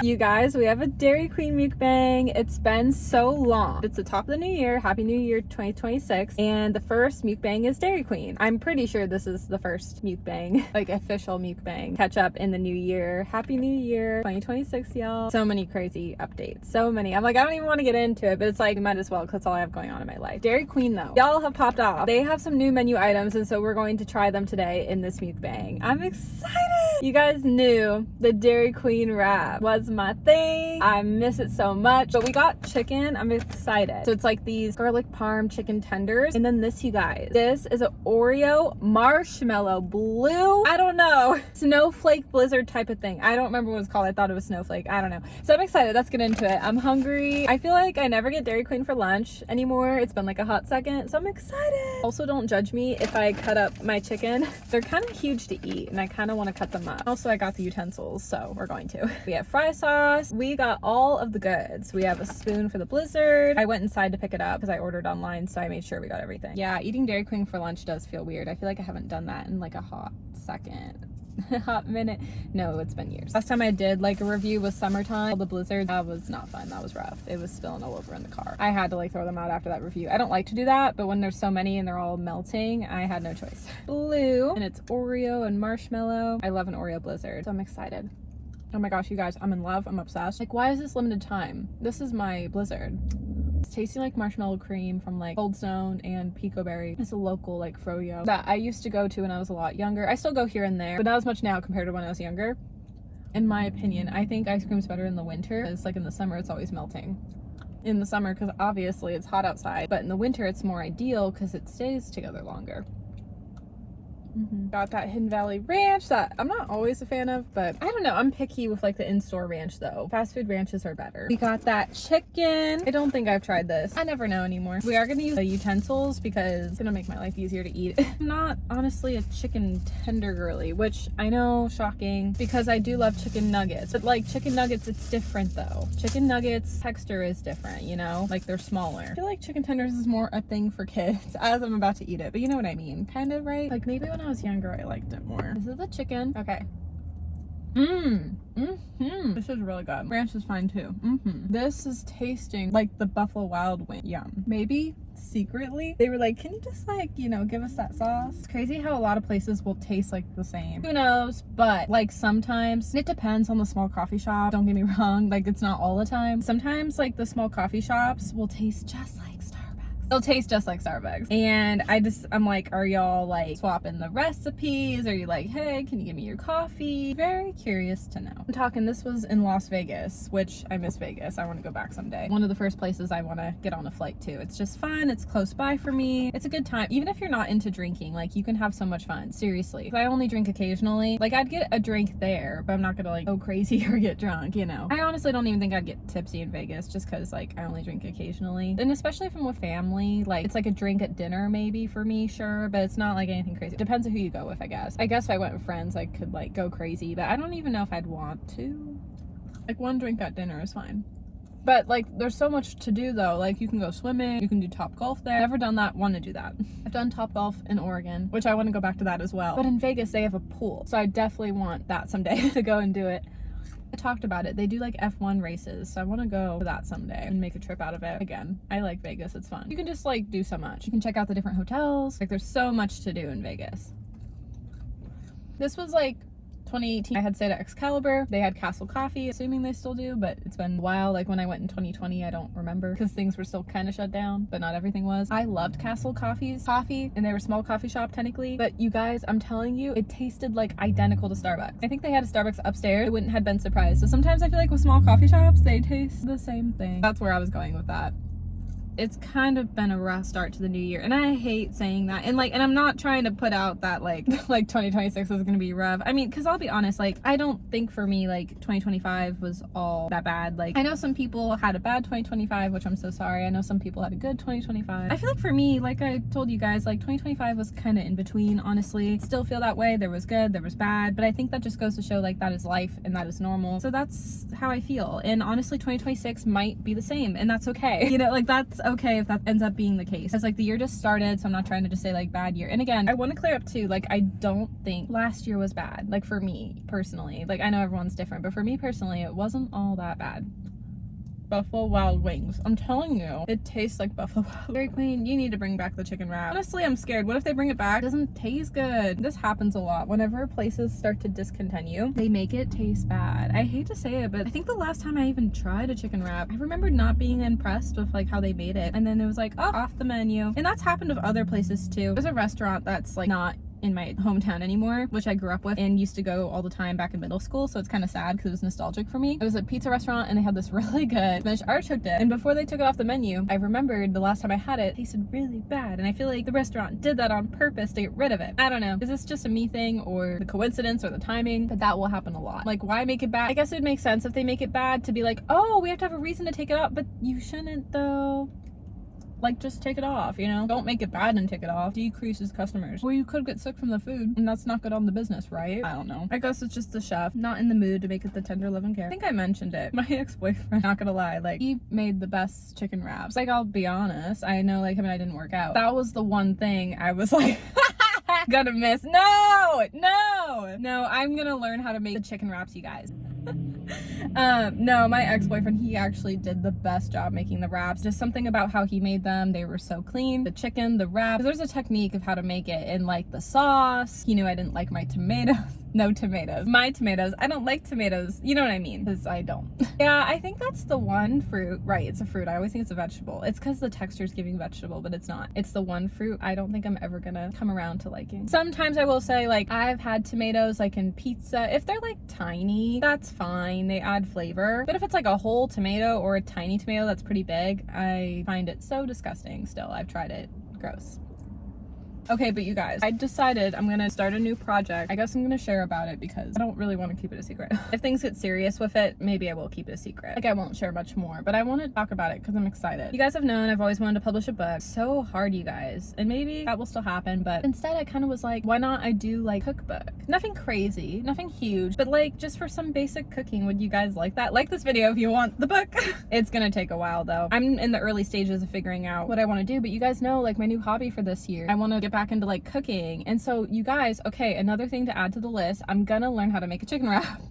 You guys, we have a Dairy Queen mukbang. It's been so long. It's the top of the new year. Happy New Year 2026. And the first mukbang is Dairy Queen. I'm pretty sure this is the first mukbang, like official mukbang. Catch up in the new year. Happy New Year 2026, y'all. So many crazy updates. So many. I'm like, I don't even want to get into it, but it's like, might as well, because that's all I have going on in my life. Dairy Queen though, y'all have popped off. They have some new menu items, and so we're going to try them today in this mukbang. I'm excited. You guys knew the Dairy Queen wrap was my thing. I miss it so much. But we got chicken. I'm excited. So it's like these garlic parm chicken tenders. And then this, you guys. This is an Oreo marshmallow blue. I don't know. Snowflake blizzard type of thing. I don't remember what it's called. I thought it was snowflake. I don't know. So I'm excited. Let's get into it. I'm hungry. I feel like I never get Dairy Queen for lunch anymore. It's been like a hot second. So I'm excited. Also, don't judge me if I cut up my chicken. They're kind of huge to eat and I kind of want to cut them up. Also, I got the utensils, so we're going to. We have fry sauce. We got all of the goods. We have a spoon for the blizzard. I went inside to pick it up because I ordered online, so I made sure we got everything. Yeah, eating Dairy Queen for lunch does feel weird. I feel like I haven't done that in like a hot second. Hot minute. No, it's been years. Last time I did like a review was summertime. The blizzard, that was not fun. That was rough. It was spilling all over in the car. I had to like throw them out after that review. I don't like to do that, but when there's so many and they're all melting, I had no choice. Blue, and it's Oreo and marshmallow. I love an Oreo blizzard, so I'm excited. Oh my gosh, you guys, I'm in love. I'm obsessed. Like, why is this limited time? This is my blizzard. It's tasting like marshmallow cream from like Cold Stone and Pico Berry. It's a local like froyo that I used to go to when I was a lot younger. I still go here and there, but not as much now compared to when I was younger. In my opinion, I think ice cream's better in the winter. It's like in the summer, it's always melting. In the summer, because obviously it's hot outside, but in the winter, it's more ideal because it stays together longer. Got that Hidden Valley Ranch that I'm not always a fan of, but I don't know. I'm picky with like the in-store ranch though. Fast food ranches are better. We got that chicken. I don't think I've tried this. I never know anymore. We are going to use the utensils because it's going to make my life easier to eat. I'm not honestly a chicken tender girly, which I know, shocking, because I do love chicken nuggets. But like chicken nuggets, it's different though. Chicken nuggets texture is different, you know? Like they're smaller. I feel like chicken tenders is more a thing for kids as I'm about to eat it, but you know what I mean? Kind of, right? Like maybe when I was younger, I liked it more. This is the chicken. Okay. This is really good. Ranch is fine too. This is tasting like the Buffalo Wild Wing. Yum. Maybe secretly they were like, can you just like, you know, give us that sauce? It's crazy how a lot of places will taste like the same. Who knows? But like sometimes it depends on the small coffee shop. Don't get me wrong. Like it's not all the time. Sometimes like the small coffee shops will taste just like They'll taste just like Starbucks. And I'm like, are y'all like swapping the recipes? Are you like, hey, can you give me your coffee? Very curious to know. I'm talking, this was in Las Vegas, which I miss Vegas. I want to go back someday. One of the first places I want to get on a flight to. It's just fun. It's close by for me. It's a good time. Even if you're not into drinking, like you can have so much fun. Seriously. I only drink occasionally. Like I'd get a drink there, but I'm not gonna like go crazy or get drunk, you know? I honestly don't even think I'd get tipsy in Vegas just because like I only drink occasionally. And especially if I'm with family. Like it's like a drink at dinner maybe for me, sure, but it's not like anything crazy. Depends on who you go with, I guess. If I went with friends I could like go crazy, but I don't even know if I'd want to. Like one drink at dinner is fine. But like there's so much to do though. Like you can go swimming, you can do Top Golf there. Never done that, want to do that. I've done Top Golf in Oregon, which I want to go back to that as well. But in Vegas they have a pool, so I definitely want that someday to go and do it. I talked about it. They do like F1 races, so I want to go to that someday and make a trip out of it. Again, I like Vegas. It's fun. You can just like do so much. You can check out the different hotels. Like there's so much to do in Vegas. This was like 2018. I had stayed at Excalibur. They had Castle Coffee, assuming they still do, but it's been a while. Like when I went in 2020, I don't remember because things were still kind of shut down, but not everything was. I loved Castle Coffee's coffee, and they were a small coffee shop technically, but you guys, I'm telling you, it tasted like identical to Starbucks. I think they had a Starbucks upstairs. I wouldn't have been surprised. So sometimes I feel like with small coffee shops, they taste the same thing. That's where I was going with that. It's kind of been a rough start to the new year, and I hate saying that, and I'm not trying to put out that like 2026 is gonna be rough. I mean, because I'll be honest, like I don't think for me like 2025 was all that bad. Like I know some people had a bad 2025, which I'm so sorry. I know some people had a good 2025. I feel like for me, like I told you guys, like 2025 was kind of in between, honestly. Still feel that way. There was good, there was bad, but I think that just goes to show like that is life and that is normal. So that's how I feel, and honestly 2026 might be the same, and that's okay. You know, like that's okay if that ends up being the case. It's like the year just started, so I'm not trying to just say like bad year. And again, I want to clear up too, like I don't think last year was bad. Like for me personally, like I know everyone's different, but for me personally, it wasn't all that bad. Buffalo Wild Wings. I'm telling you, it tastes like Buffalo Wild. Dairy Queen, you need to bring back the chicken wrap. Honestly, I'm scared. What if they bring it back? It doesn't taste good. This happens a lot. Whenever places start to discontinue, they make it taste bad. I hate to say it, but I think the last time I even tried a chicken wrap, I remember not being impressed with like how they made it. And then it was like, oh, off the menu. And that's happened with other places too. There's a restaurant that's like not in my hometown anymore, which I grew up with and used to go all the time back in middle school, so it's kind of sad because it was nostalgic for me. It was a pizza restaurant and they had this really good spinach artichoke dip, and before they took it off the menu, I remembered the last time I had it tasted really bad, and I feel like the restaurant did that on purpose to get rid of it. I don't know, is this just a me thing or the coincidence or the timing? But that will happen a lot. Like, why make it bad? I guess it would make sense if they make it bad to be like, oh, we have to have a reason to take it off, but you shouldn't though. Like, just take it off, you know? Don't make it bad and take it off. Decreases customers. Well, you could get sick from the food, and that's not good on the business, right? I don't know. I guess it's just the chef not in the mood to make it the tender love and care. I think I mentioned it. My ex-boyfriend, not gonna lie, like, he made the best chicken wraps. Like, I'll be honest, I know, like, him and I didn't work out. That was the one thing I was like, gonna miss. No, I'm gonna learn how to make the chicken wraps, you guys. No, my ex-boyfriend, he actually did the best job making the wraps. Just something about how he made them. They were so clean. The chicken, the wrap. There's a technique of how to make it, and like the sauce. He knew I didn't like my tomatoes. No tomatoes. My tomatoes. I don't like tomatoes. You know what I mean? Because I don't. Yeah, I think that's the one fruit. Right, it's a fruit. I always think it's a vegetable. It's because the texture is giving vegetable, but it's not. It's the one fruit I don't think I'm ever gonna come around to liking. Sometimes I will say, like, I've had tomatoes like in pizza. If they're like tiny, that's fine. They add flavor. But if it's like a whole tomato or a tiny tomato that's pretty big, I find it so disgusting still. I've tried it. Gross. Okay, but you guys, I decided I'm gonna start a new project. I guess I'm gonna share about it because I don't really want to keep it a secret. If things get serious with it, maybe I will keep it a secret. Like, I won't share much more, but I want to talk about it because I'm excited. You guys have known I've always wanted to publish a book. So hard, you guys. And maybe that will still happen, but instead I kind of was like, why not I do like cookbook? Nothing crazy, nothing huge, but like just for some basic cooking. Would you guys like that? Like this video if you want the book. It's gonna take a while though. I'm in the early stages of figuring out what I want to do, but you guys know, like, my new hobby for this year, I want to get back into like cooking. And so you guys, okay, another thing to add to the list, I'm gonna learn how to make a chicken wrap.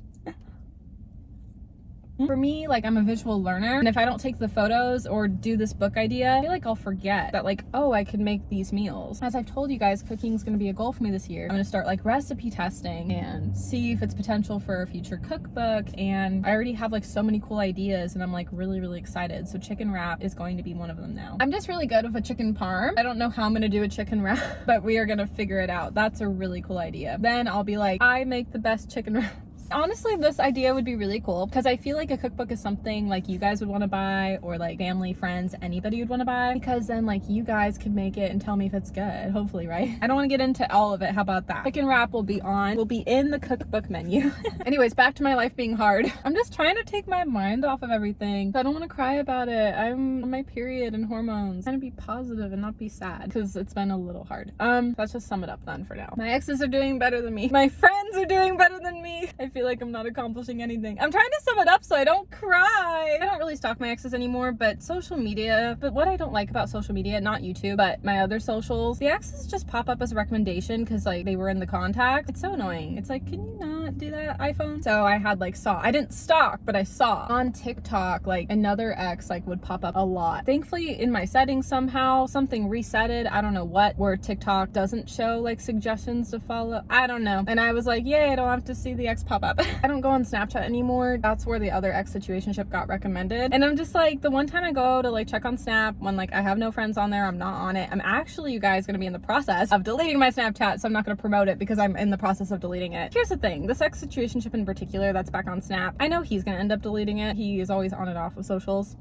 For me, like, I'm a visual learner, and if I don't take the photos or do this book idea, I feel like I'll forget that, like, oh, I can make these meals. As I've told you guys, cooking is going to be a goal for me this year. I'm going to start like recipe testing and see if it's potential for a future cookbook, and I already have like so many cool ideas, and I'm like really excited. So chicken wrap is going to be one of them now. I'm just really good with a chicken parm. I don't know how I'm going to do a chicken wrap, but we are going to figure it out. That's a really cool idea. Then I'll be like, I make the best chicken wrap. Honestly, this idea would be really cool because I feel like a cookbook is something like you guys would want to buy, or like family, friends, anybody would want to buy, because then like you guys can make it and tell me if it's good, hopefully, right? I don't want to get into all of it. How about that? Chicken wrap will be in the cookbook menu. Anyways, back to my life being hard. I'm just trying to take my mind off of everything. I don't want to cry about it. I'm on my period and hormones. I'm trying to be positive and not be sad because it's been a little hard. Let's just sum it up then for now. My exes are doing better than me. My friends are doing better than me. I feel like I'm not accomplishing anything. I'm trying to sum it up so I don't cry. I don't really stalk my exes anymore, but social media, but what I don't like about social media, not YouTube, but my other socials, the exes just pop up as a recommendation because like they were in the contact. It's so annoying. It's like, can you not do that, iPhone? So I had like I didn't stalk, but I saw on TikTok, like another ex like would pop up a lot. Thankfully in my settings somehow something resetted, I don't know what, where TikTok doesn't show like suggestions to follow. I don't know. And I was like, yay, I don't have to see the ex pop up. I don't go on Snapchat anymore. That's where the other ex situationship got recommended. And I'm just like, the one time I go to like check on Snap when like I have no friends on there, I'm not on it. I'm actually, you guys, gonna be in the process of deleting my Snapchat, so I'm not gonna promote it because I'm in the process of deleting it. Here's the thing, this ex situationship in particular that's back on Snap, I know he's gonna end up deleting it. He is always on and off of socials.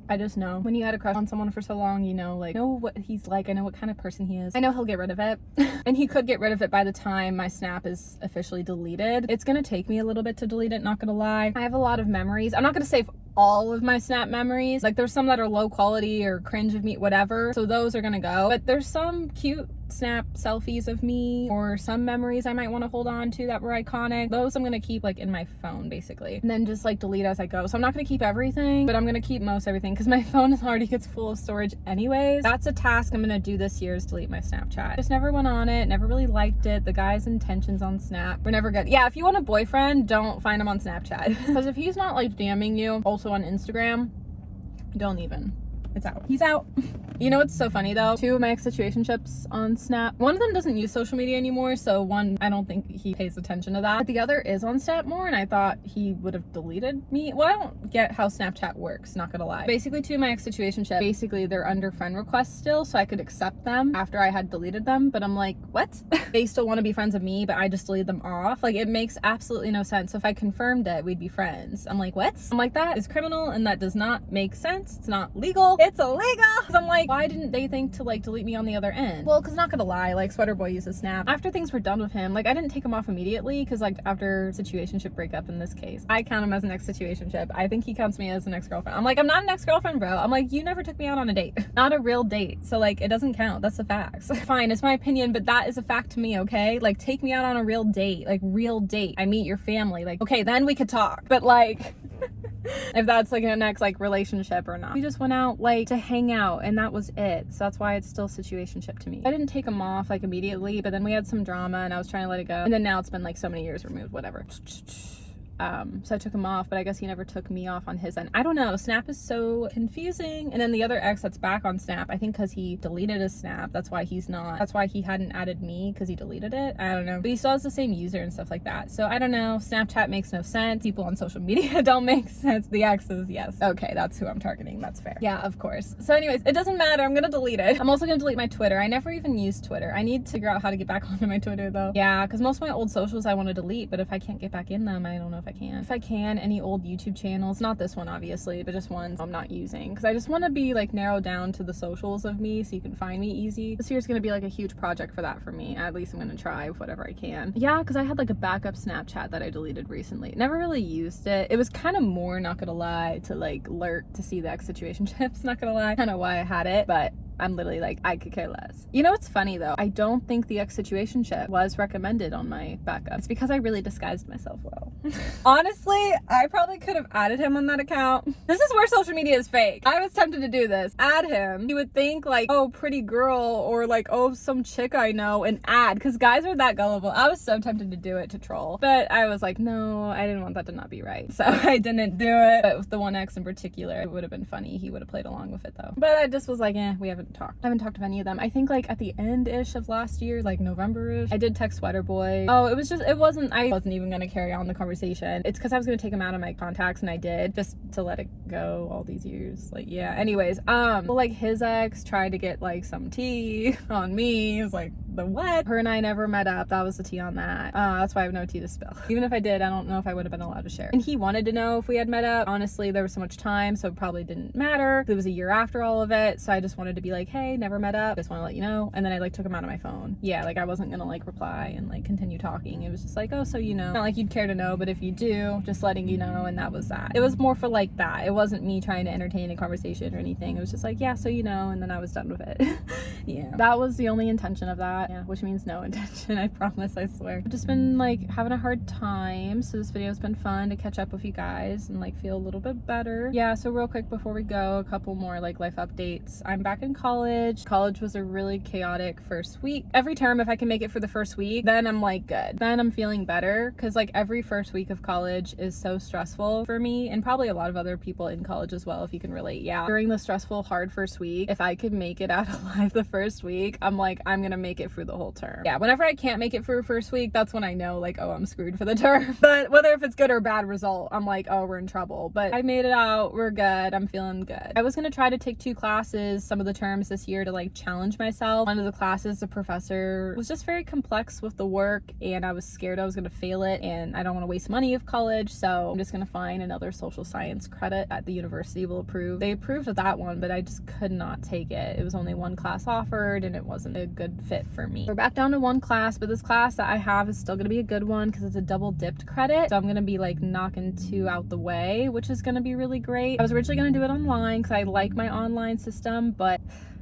I just know when you had a crush on someone for so long, you know what he's like. I know what kind of person he is. I know he'll get rid of it. And he could get rid of it by the time my Snap is officially deleted. It's gonna take me a little bit to delete it, not gonna lie. I have a lot of memories. I'm not gonna save all of my Snap memories. Like, there's some that are low quality or cringe of me, whatever. So those are gonna go. But there's some cute snap selfies of me or some memories I might want to hold on to that were iconic. Those I'm gonna keep like in my phone basically, and then just like delete as I go. So I'm not gonna keep everything, but I'm gonna keep most everything because my phone already gets full of storage anyways. That's a task I'm gonna do this year, is delete my Snapchat. Just never went on it, never really liked it. The guy's intentions on Snap were never good. Yeah, if you want a boyfriend, don't find him on Snapchat because if he's not like DMing you also on Instagram, don't even. It's out. He's out. You know what's so funny though? 2 of my ex-situationships on Snap. One of them doesn't use social media anymore, so one, I don't think he pays attention to that. But the other is on Snap more, and I thought he would have deleted me. Well, I don't get how Snapchat works, not gonna lie. Basically, 2 of my ex-situationships, basically they're under friend requests still, so I could accept them after I had deleted them, but I'm like, what? They still want to be friends with me, but I just deleted them off. Like, it makes absolutely no sense. So if I confirmed it, we'd be friends. I'm like, what? I'm like, that is criminal, and that does not make sense. It's not legal. It's illegal. So I'm like, why didn't they think to like delete me on the other end? Well, because not gonna lie, like Sweater Boy uses Snap. After things were done with him, like I didn't take him off immediately because like after situationship breakup in this case, I count him as an ex-situationship. I think he counts me as an ex-girlfriend. I'm like, I'm not an ex-girlfriend, bro. I'm like, you never took me out on a date. Not a real date. So like, it doesn't count. That's the facts. Fine, it's my opinion, but that is a fact to me, okay? Like, take me out on a real date. Like, real date. I meet your family. Like, okay, then we could talk. But like... if that's like a next like relationship or not. We just went out like to hang out and that was it. So that's why it's still situationship to me. I didn't take him off like immediately, but then we had some drama and I was trying to let it go. And then now it's been like so many years removed, whatever. So I took him off, but I guess he never took me off on his end. I don't know. Snap is so confusing. And then the other ex that's back on Snap, I think because he deleted his Snap, that's why he hadn't added me, because he deleted it. I don't know. But he still has the same user and stuff like that. So I don't know. Snapchat makes no sense. People on social media don't make sense. The exes, yes. Okay, that's who I'm targeting. That's fair. Yeah, of course. So anyways, it doesn't matter. I'm gonna delete it. I'm also gonna delete my Twitter. I never even used Twitter. I need to figure out how to get back onto my Twitter though. Yeah, because most of my old socials I want to delete, but if I can't get back in them, I don't know if I can. If I can, any old YouTube channels, not this one obviously, but just ones I'm not using, because I just want to be like narrowed down to the socials of me so you can find me easy. This year's gonna be like a huge project for that for me. At least I'm gonna try whatever I can. Yeah, because I had like a backup Snapchat that I deleted recently. Never really used it. It was kind of more, not gonna lie, to like lurk to see the ex-situationships, not gonna lie, kind of why I had it, but I'm literally like, I could care less. You know what's funny though? I don't think the ex-situationship was recommended on my backup. It's because I really disguised myself well. Honestly, I probably could have added him on that account. This is where social media is fake. I was tempted to do this. Add him. You would think like, oh, pretty girl, or like, oh, some chick I know, and add, because guys are that gullible. I was so tempted to do it to troll, but I was like, no, I didn't want that to not be right. So I didn't do it. But with the one ex in particular, it would have been funny. He would have played along with it though. But I just was like, we haven't talked. I haven't talked to any of them. I think like at the end-ish of last year, like November-ish, I did text Sweater Boy. Oh, I wasn't even gonna carry on the conversation. It's because I was gonna take him out of my contacts, and I did, just to let it go all these years. Like, yeah. Anyways, well, like his ex tried to get like some tea on me. It was like, the what? Her and I never met up. That was the tea on that. That's why I have no tea to spill. Even if I did, I don't know if I would have been allowed to share. And he wanted to know if we had met up. Honestly, there was so much time, so it probably didn't matter. It was a year after all of it, so I just wanted to be like, hey, never met up, just want to let you know. And then I like took him out of my phone. Yeah, like I wasn't gonna like reply and like continue talking. It was just like, oh, so you know, not like you'd care to know, but if you do, just letting you know. And that was that. It was more for like that. It wasn't me trying to entertain a conversation or anything. It was just like, yeah, so you know, and then I was done with it. Yeah, that was the only intention of that. Yeah, which means no intention. I promise, I swear. I've just been like having a hard time, so this video's been fun to catch up with you guys and like feel a little bit better. Yeah, so real quick before we go, a couple more like life updates. I'm back in college. College was a really chaotic first week. Every term, if I can make it for the first week, then I'm like good. Then I'm feeling better, because like every first week of college is so stressful for me, and probably a lot of other people in college as well, if you can relate. Yeah, during the stressful hard first week, if I could make it out alive the first week, I'm like, I'm gonna make it through the whole term. Yeah, whenever I can't make it through first week, that's when I know like, oh, I'm screwed for the term. But whether if it's good or bad result, I'm like, oh, we're in trouble. But I made it out. We're good. I'm feeling good. I was gonna try to take 2 classes some of the terms this year to like challenge myself. One of the classes, the professor was just very complex with the work, and I was scared I was gonna fail it, and I don't want to waste money of college, so I'm just gonna find another social science credit that the university will approve. They approved of that one, but I just could not take it. It was only 1 class offered, and it wasn't a good fit for me. We're back down to 1 class, but this class that I have is still gonna be a good one because it's a double dipped credit, so I'm gonna be like knocking 2 out the way, which is gonna be really great. I was originally gonna do it online because I like my online system, but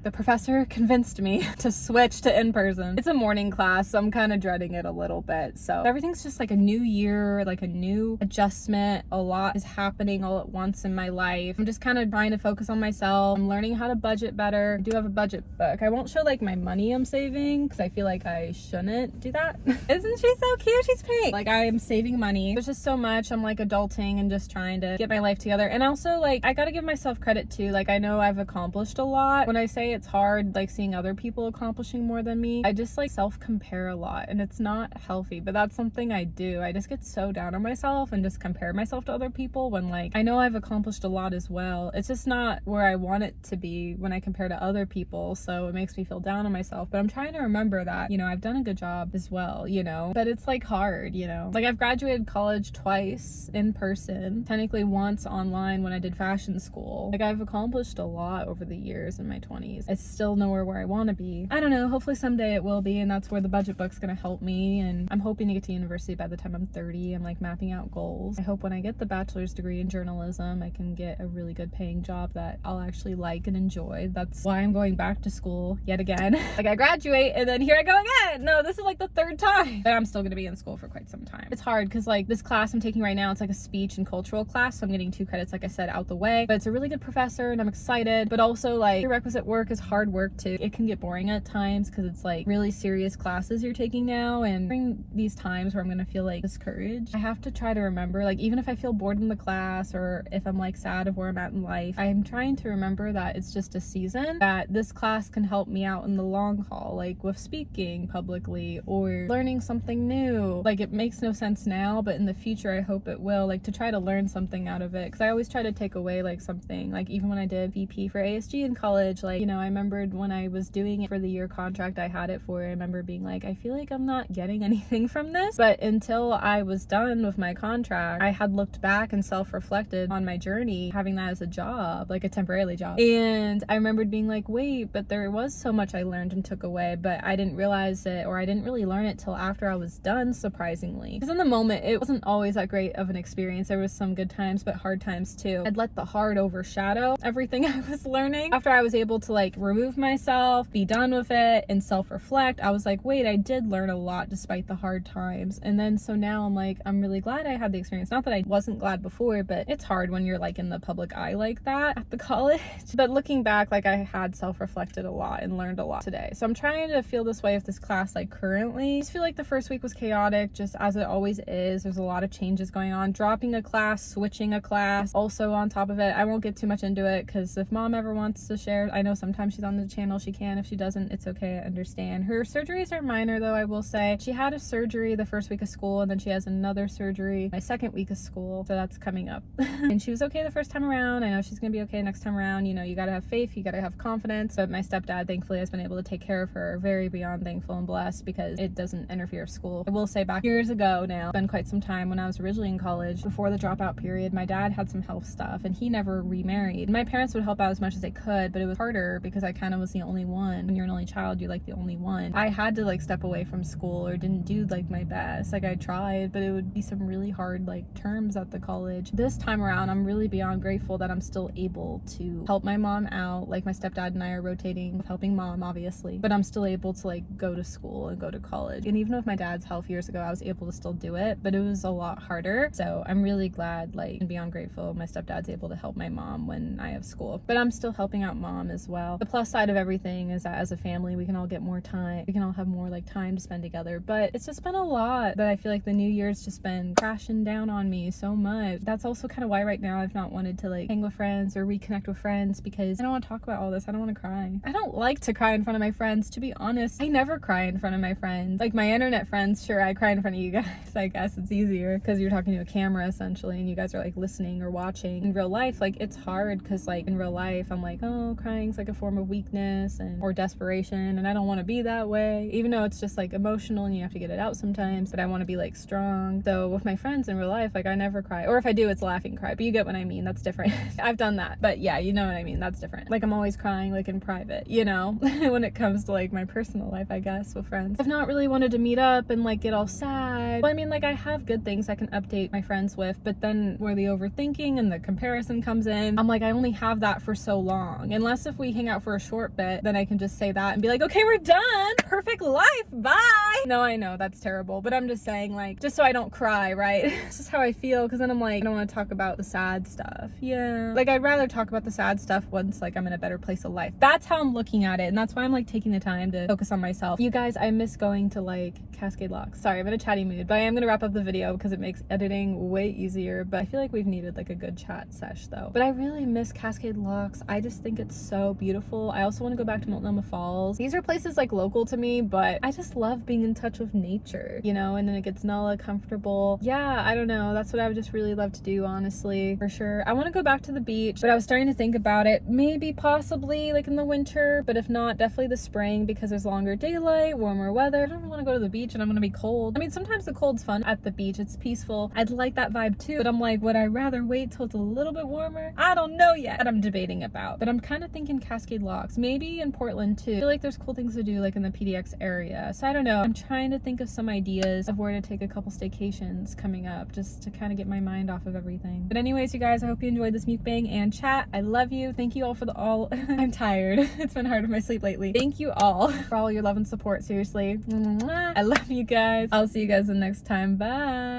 the professor convinced me to switch to in-person. It's a morning class, so I'm kind of dreading it a little bit. So everything's just like a new year, like a new adjustment. A lot is happening all at once in my life. I'm just kind of trying to focus on myself. I'm learning how to budget better. I do have a budget book. I won't show like my money I'm saving because I feel like I shouldn't do that. Isn't she so cute? She's pink. Like, I am saving money. There's just so much. I'm like adulting and just trying to get my life together. And also, like, I gotta give myself credit too. Like, I know I've accomplished a lot. When I say it's hard, like, seeing other people accomplishing more than me, I just like self-compare a lot, and it's not healthy, but that's something I do. I just get so down on myself and just compare myself to other people when, like, I know I've accomplished a lot as well. It's just not where I want it to be when I compare to other people, so it makes me feel down on myself. But I'm trying to remember that, you know, I've done a good job as well, you know, but it's like hard, you know. Like, I've graduated college twice in person, technically once online when I did fashion school. Like, I've accomplished a lot over the years in my 20s. It's still nowhere where I want to be. I don't know, hopefully someday it will be, and that's where the budget book's gonna help me. And I'm hoping to get to university by the time I'm 30. I'm like mapping out goals. I hope when I get the bachelor's degree in journalism, I can get a really good paying job that I'll actually like and enjoy. That's why I'm going back to school yet again. Like, I graduate and then here I go again. No, this is like the third time. But I'm still gonna be in school for quite some time. It's hard because, like, this class I'm taking right now, it's like a speech and cultural class, so I'm getting 2 credits, like I said, out the way. But it's a really good professor and I'm excited. But also, like, prerequisite work is hard work too. It can get boring at times because it's like really serious classes you're taking now, and during these times where I'm gonna feel like discouraged, I have to try to remember, like, even if I feel bored in the class or if I'm like sad of where I'm at in life, I'm trying to remember that it's just a season, that this class can help me out in the long haul, like with speaking publicly or learning something new. Like, it makes no sense now, but in the future I hope it will, like, to try to learn something out of it, because I always try to take away like something. Like, even when I did VP for ASG in college, like, you know, I remembered when I was doing it for the year contract I had it for, I remember being like, I feel like I'm not getting anything from this. But until I was done with my contract, I had looked back and self-reflected on my journey having that as a job, like a temporary job, and I remembered being like, wait, but there was so much I learned and took away, but I didn't realize it, or I didn't really learn it till after I was done, surprisingly. Because in the moment it wasn't always that great of an experience. There was some good times but hard times too. I'd let the hard overshadow everything I was learning. After I was able to like remove myself, be done with it, and self-reflect, I was like, wait, I did learn a lot despite the hard times. And then so now I'm like, I'm really glad I had the experience. Not that I wasn't glad before, but it's hard when you're like in the public eye like that at the college. But looking back, like, I had self-reflected a lot and learned a lot today. So I'm trying to feel this way with this class, like, currently. I just feel like the first week was chaotic, just as it always is. There's a lot of changes going on. Dropping a class, switching a class, also on top of it. I won't get too much into it because if mom ever wants to share, I know sometimes she's on the channel, she can. If she doesn't, it's okay, I understand. Her surgeries are minor though, I will say. She had a surgery the first week of school, and then she has another surgery my second week of school, so that's coming up. And she was okay the first time around. I know she's gonna be okay next time around. You know, you gotta have faith, you gotta have confidence. But my stepdad thankfully has been able to take care of her, very beyond thankful and blessed, because it doesn't interfere with school. I will say, back years ago now, it's been quite some time, when I was originally in college, before the dropout period, my dad had some health stuff and he never remarried. My parents would help out as much as they could, but it was harder because I kind of was the only one. When you're an only child, you're like the only one. I had to like step away from school, or didn't do like my best. Like, I tried, but it would be some really hard like terms at the college. This time around, I'm really beyond grateful that I'm still able to help my mom out. Like, my stepdad and I are rotating with helping mom, obviously, but I'm still able to like go to school and go to college. And even with my dad's health years ago, I was able to still do it, but it was a lot harder. So I'm really glad, like, and beyond grateful, my stepdad's able to help my mom when I have school, but I'm still helping out mom as well. The plus side of everything is that as a family, we can all get more time. We can all have more like time to spend together, but it's just been a lot that I feel like the new year's just been crashing down on me so much. That's also kind of why right now I've not wanted to like hang with friends or reconnect with friends, because I don't want to talk about all this. I don't want to cry. I don't like to cry in front of my friends, to be honest. I never cry in front of my friends. Like, my internet friends, sure, I cry in front of you guys. I guess it's easier because you're talking to a camera essentially and you guys are like listening or watching. In real life, like, it's hard because like in real life I'm like, oh, crying's like a form of weakness and or desperation, and I don't want to be that way, even though it's just like emotional and you have to get it out sometimes, but I want to be like strong. So with my friends in real life, like, I never cry, or if I do, it's laughing cry, but you get what I mean. That's different. I've done that, but yeah, you know what I mean. That's different. Like, I'm always crying like in private, you know. When it comes to like my personal life, I guess, with friends, I've not really wanted to meet up and like get all sad. Well, I mean, like, I have good things I can update my friends with, but then where the overthinking and the comparison comes in, I'm like, I only have that for so long. Unless if we hang hang out for a short bit, then I can just say that and be like, okay, we're done. Perfect life. Bye. No, I know that's terrible, but I'm just saying, like, just so I don't cry, right? It's just how I feel, because then I'm like, I don't want to talk about the sad stuff. Yeah. Like, I'd rather talk about the sad stuff once, like, I'm in a better place of life. That's how I'm looking at it, and that's why I'm, like, taking the time to focus on myself. You guys, I miss going to, like, Cascade Locks. Sorry, I'm in a chatty mood, but I am gonna wrap up the video because it makes editing way easier, but I feel like we've needed, like, a good chat sesh, though. But I really miss Cascade Locks. I just think it's so beautiful. I also want to go back to Multnomah Falls. These are places, like, local to me, but I just love being in touch with nature, you know, and then it gets Nala comfortable. Yeah, I don't know. That's what I would just really love to do, honestly, for sure. I want to go back to the beach, but I was starting to think about it, maybe possibly like in the winter, but if not, definitely the spring, because there's longer daylight, warmer weather. I don't want to go to the beach and I'm gonna be cold. I mean, sometimes the cold's fun at the beach. It's peaceful. I'd like that vibe too, but I'm like, would I rather wait till it's a little bit warmer? I don't know yet. That I'm debating about, but I'm kind of thinking Cascade Locks, maybe in Portland too. I feel like there's cool things to do, like in the PDX area. So I don't know. I'm trying to think of some ideas of where to take a couple staycations coming up, just to kind of get my mind off of everything. But anyways, you guys, I hope you enjoyed this mukbang and chat. I love you. Thank you all for the all. I'm tired. It's been hard with my sleep lately. Thank you all for all your love and support. Seriously. I love you guys. I'll see you guys the next time. Bye.